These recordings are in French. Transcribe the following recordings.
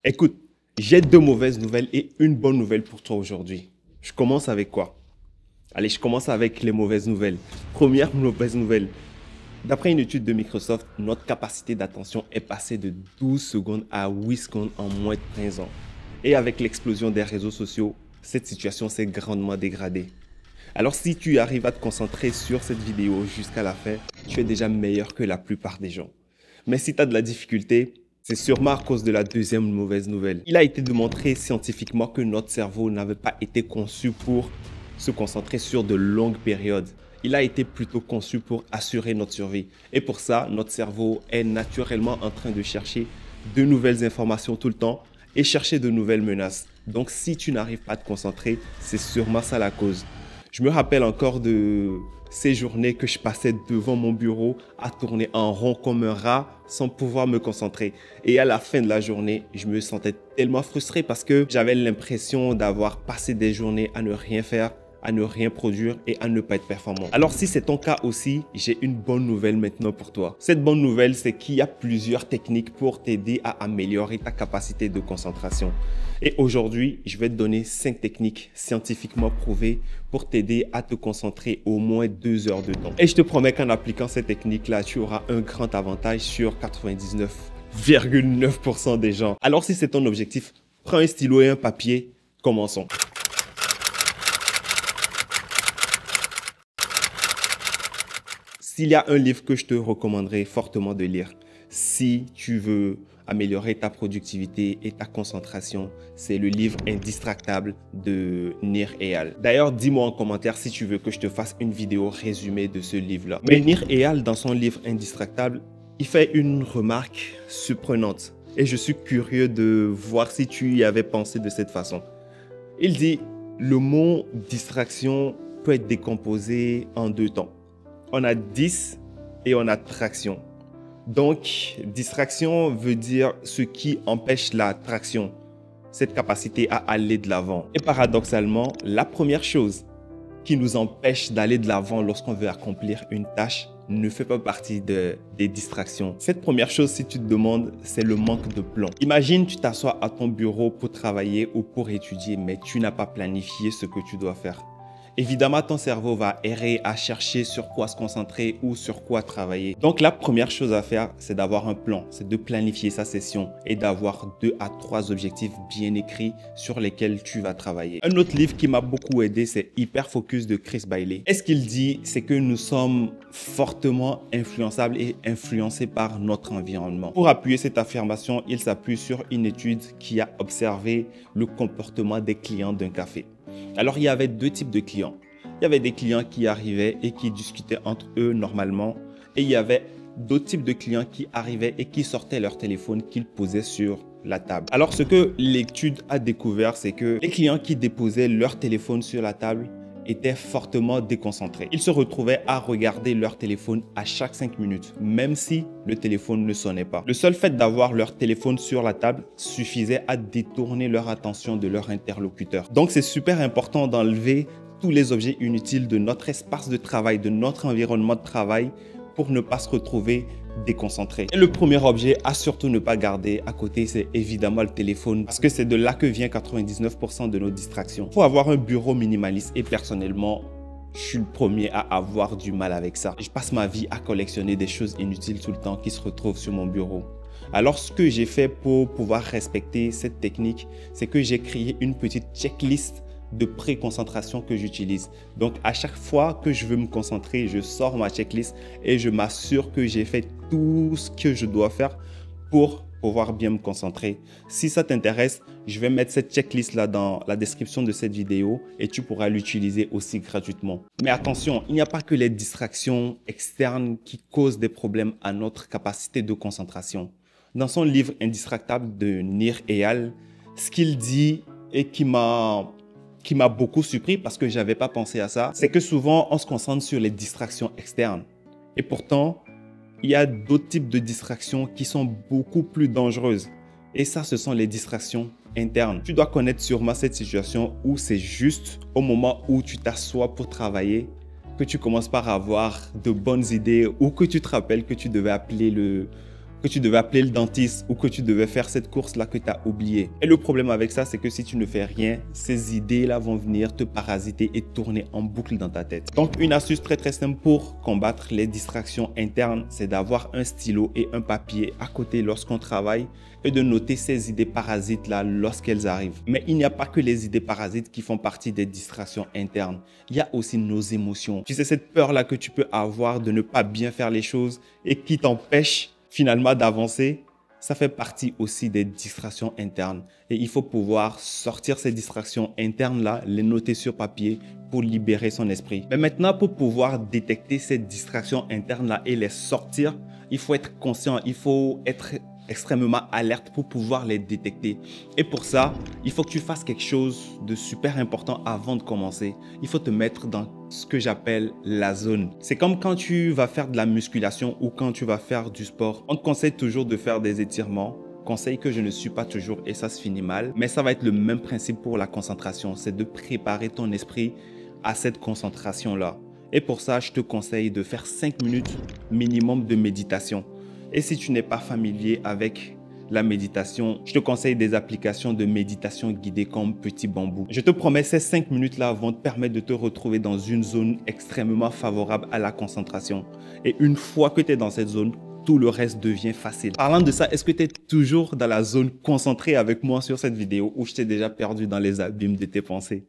Écoute, j'ai deux mauvaises nouvelles et une bonne nouvelle pour toi aujourd'hui. Je commence avec quoi? Allez, je commence avec les mauvaises nouvelles. Première mauvaise nouvelle. D'après une étude de Microsoft, notre capacité d'attention est passée de 12 secondes à 8 secondes en moins de 15 ans. Et avec l'explosion des réseaux sociaux, cette situation s'est grandement dégradée. Alors si tu arrives à te concentrer sur cette vidéo jusqu'à la fin, tu es déjà meilleur que la plupart des gens. Mais si tu as de la difficulté, c'est sûrement à cause de la deuxième mauvaise nouvelle. Il a été démontré scientifiquement que notre cerveau n'avait pas été conçu pour se concentrer sur de longues périodes. Il a été plutôt conçu pour assurer notre survie. Et pour ça, notre cerveau est naturellement en train de chercher de nouvelles informations tout le temps et chercher de nouvelles menaces. Donc si tu n'arrives pas à te concentrer, c'est sûrement ça la cause. Je me rappelle encore de ces journées que je passais devant mon bureau à tourner en rond comme un rat sans pouvoir me concentrer. Et à la fin de la journée, je me sentais tellement frustré parce que j'avais l'impression d'avoir passé des journées à ne rien faire, à ne rien produire et à ne pas être performant. Alors si c'est ton cas aussi, j'ai une bonne nouvelle maintenant pour toi. Cette bonne nouvelle, c'est qu'il y a plusieurs techniques pour t'aider à améliorer ta capacité de concentration. Et aujourd'hui, je vais te donner 5 techniques scientifiquement prouvées pour t'aider à te concentrer au moins 2 heures de temps. Et je te promets qu'en appliquant ces techniques-là, tu auras un grand avantage sur 99,9% des gens. Alors si c'est ton objectif, prends un stylo et un papier, commençons. S'il y a un livre que je te recommanderais fortement de lire, si tu veux améliorer ta productivité et ta concentration, c'est le livre Indistractable de Nir Eyal. D'ailleurs, dis-moi en commentaire si tu veux que je te fasse une vidéo résumée de ce livre-là. Mais Nir Eyal, dans son livre Indistractable, il fait une remarque surprenante et je suis curieux de voir si tu y avais pensé de cette façon. Il dit, le mot distraction peut être décomposé en deux temps. On a 10 et on a traction. Donc, distraction veut dire ce qui empêche la traction, cette capacité à aller de l'avant. Et paradoxalement, la première chose qui nous empêche d'aller de l'avant lorsqu'on veut accomplir une tâche ne fait pas partie des distractions. Cette première chose, si tu te demandes, c'est le manque de plan. Imagine, tu t'assois à ton bureau pour travailler ou pour étudier, mais tu n'as pas planifié ce que tu dois faire. Évidemment, ton cerveau va errer à chercher sur quoi se concentrer ou sur quoi travailler. Donc, la première chose à faire, c'est d'avoir un plan, c'est de planifier sa session et d'avoir 2 à 3 objectifs bien écrits sur lesquels tu vas travailler. Un autre livre qui m'a beaucoup aidé, c'est Hyper Focus de Chris Bailey. Et ce qu'il dit, c'est que nous sommes fortement influençables et influencés par notre environnement. Pour appuyer cette affirmation, il s'appuie sur une étude qui a observé le comportement des clients d'un café. Alors, il y avait 2 types de clients. Il y avait des clients qui arrivaient et qui discutaient entre eux normalement. Et il y avait d'autres types de clients qui arrivaient et qui sortaient leur téléphone qu'ils posaient sur la table. Alors, ce que l'étude a découvert, c'est que les clients qui déposaient leur téléphone sur la table étaient fortement déconcentrés. Ils se retrouvaient à regarder leur téléphone à chaque 5 minutes, même si le téléphone ne sonnait pas. Le seul fait d'avoir leur téléphone sur la table suffisait à détourner leur attention de leur interlocuteur. Donc, c'est super important d'enlever tous les objets inutiles de notre espace de travail, de notre environnement de travail, pour ne pas se retrouver déconcentré. Et le premier objet à surtout ne pas garder à côté, c'est évidemment le téléphone, parce que c'est de là que vient 99% de nos distractions. Il faut avoir un bureau minimaliste et personnellement, je suis le premier à avoir du mal avec ça. Je passe ma vie à collectionner des choses inutiles tout le temps qui se retrouvent sur mon bureau. Alors, ce que j'ai fait pour pouvoir respecter cette technique, c'est que j'ai créé une petite checklist de pré-concentration que j'utilise. Donc, à chaque fois que je veux me concentrer, je sors ma checklist et je m'assure que j'ai fait tout ce que je dois faire pour pouvoir bien me concentrer. Si ça t'intéresse, je vais mettre cette checklist-là dans la description de cette vidéo et tu pourras l'utiliser aussi gratuitement. Mais attention, il n'y a pas que les distractions externes qui causent des problèmes à notre capacité de concentration. Dans son livre Indistractable de Nir Eyal, ce qu'il dit et qui m'a beaucoup surpris parce que je n'avais pas pensé à ça, c'est que souvent, on se concentre sur les distractions externes. Et pourtant, il y a d'autres types de distractions qui sont beaucoup plus dangereuses. Et ça, ce sont les distractions internes. Tu dois connaître sûrement cette situation où c'est juste au moment où tu t'assois pour travailler que tu commences par avoir de bonnes idées ou que tu te rappelles que tu devais appeler que tu devais appeler le dentiste ou que tu devais faire cette course-là que tu as oubliée. Et le problème avec ça, c'est que si tu ne fais rien, ces idées-là vont venir te parasiter et tourner en boucle dans ta tête. Donc, une astuce très simple pour combattre les distractions internes, c'est d'avoir un stylo et un papier à côté lorsqu'on travaille et de noter ces idées parasites-là lorsqu'elles arrivent. Mais il n'y a pas que les idées parasites qui font partie des distractions internes. Il y a aussi nos émotions. Tu sais, cette peur-là que tu peux avoir de ne pas bien faire les choses et qui t'empêche finalement d'avancer, ça fait partie aussi des distractions internes. Et il faut pouvoir sortir ces distractions internes-là, les noter sur papier pour libérer son esprit. Mais maintenant, pour pouvoir détecter ces distractions internes-là et les sortir, il faut être conscient, il faut être extrêmement alerte pour pouvoir les détecter. Et pour ça, il faut que tu fasses quelque chose de super important avant de commencer. Il faut te mettre dans ce que j'appelle la zone. C'est comme quand tu vas faire de la musculation ou quand tu vas faire du sport. On te conseille toujours de faire des étirements. Conseil que je ne suis pas toujours et ça se finit mal. Mais ça va être le même principe pour la concentration. C'est de préparer ton esprit à cette concentration-là. Et pour ça, je te conseille de faire 5 minutes minimum de méditation. Et si tu n'es pas familier avec la méditation, je te conseille des applications de méditation guidée comme Petit Bambou. Je te promets, ces 5 minutes-là vont te permettre de te retrouver dans une zone extrêmement favorable à la concentration. Et une fois que tu es dans cette zone, tout le reste devient facile. Parlant de ça, est-ce que tu es toujours dans la zone concentrée avec moi sur cette vidéo ou je t'ai déjà perdu dans les abîmes de tes pensées?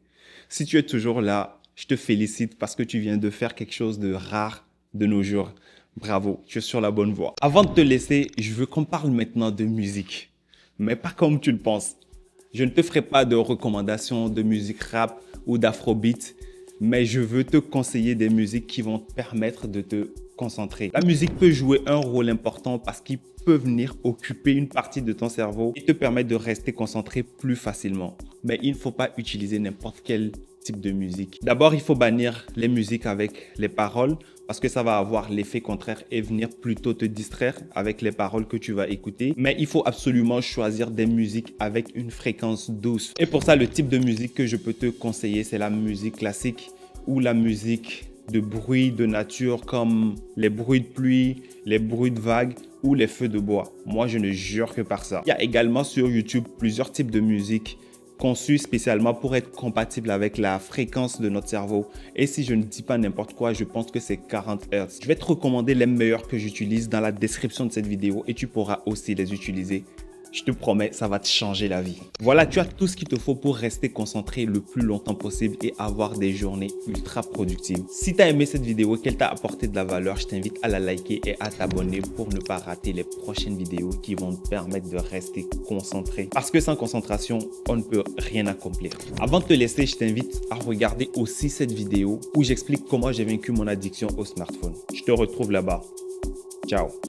Si tu es toujours là, je te félicite parce que tu viens de faire quelque chose de rare de nos jours. Bravo, tu es sur la bonne voie. Avant de te laisser, je veux qu'on parle maintenant de musique. Mais pas comme tu le penses. Je ne te ferai pas de recommandations de musique rap ou d'afrobeat, mais je veux te conseiller des musiques qui vont te permettre de te concentrer. La musique peut jouer un rôle important parce qu'il peut venir occuper une partie de ton cerveau et te permettre de rester concentré plus facilement. Mais il ne faut pas utiliser n'importe quel type de musique. D'abord, il faut bannir les musiques avec les paroles parce que ça va avoir l'effet contraire et venir plutôt te distraire avec les paroles que tu vas écouter. Mais il faut absolument choisir des musiques avec une fréquence douce. Et pour ça, le type de musique que je peux te conseiller, c'est la musique classique ou la musique de bruit de nature comme les bruits de pluie, les bruits de vagues ou les feux de bois. Moi, je ne jure que par ça. Il y a également sur YouTube plusieurs types de musique conçu spécialement pour être compatible avec la fréquence de notre cerveau. Et si je ne dis pas n'importe quoi, je pense que c'est 40 Hz. Je vais te recommander les meilleurs que j'utilise dans la description de cette vidéo et tu pourras aussi les utiliser. Je te promets, ça va te changer la vie. Voilà, tu as tout ce qu'il te faut pour rester concentré le plus longtemps possible et avoir des journées ultra productives. Si tu as aimé cette vidéo et qu'elle t'a apporté de la valeur, je t'invite à la liker et à t'abonner pour ne pas rater les prochaines vidéos qui vont te permettre de rester concentré. Parce que sans concentration, on ne peut rien accomplir. Avant de te laisser, je t'invite à regarder aussi cette vidéo où j'explique comment j'ai vaincu mon addiction au smartphone. Je te retrouve là-bas. Ciao.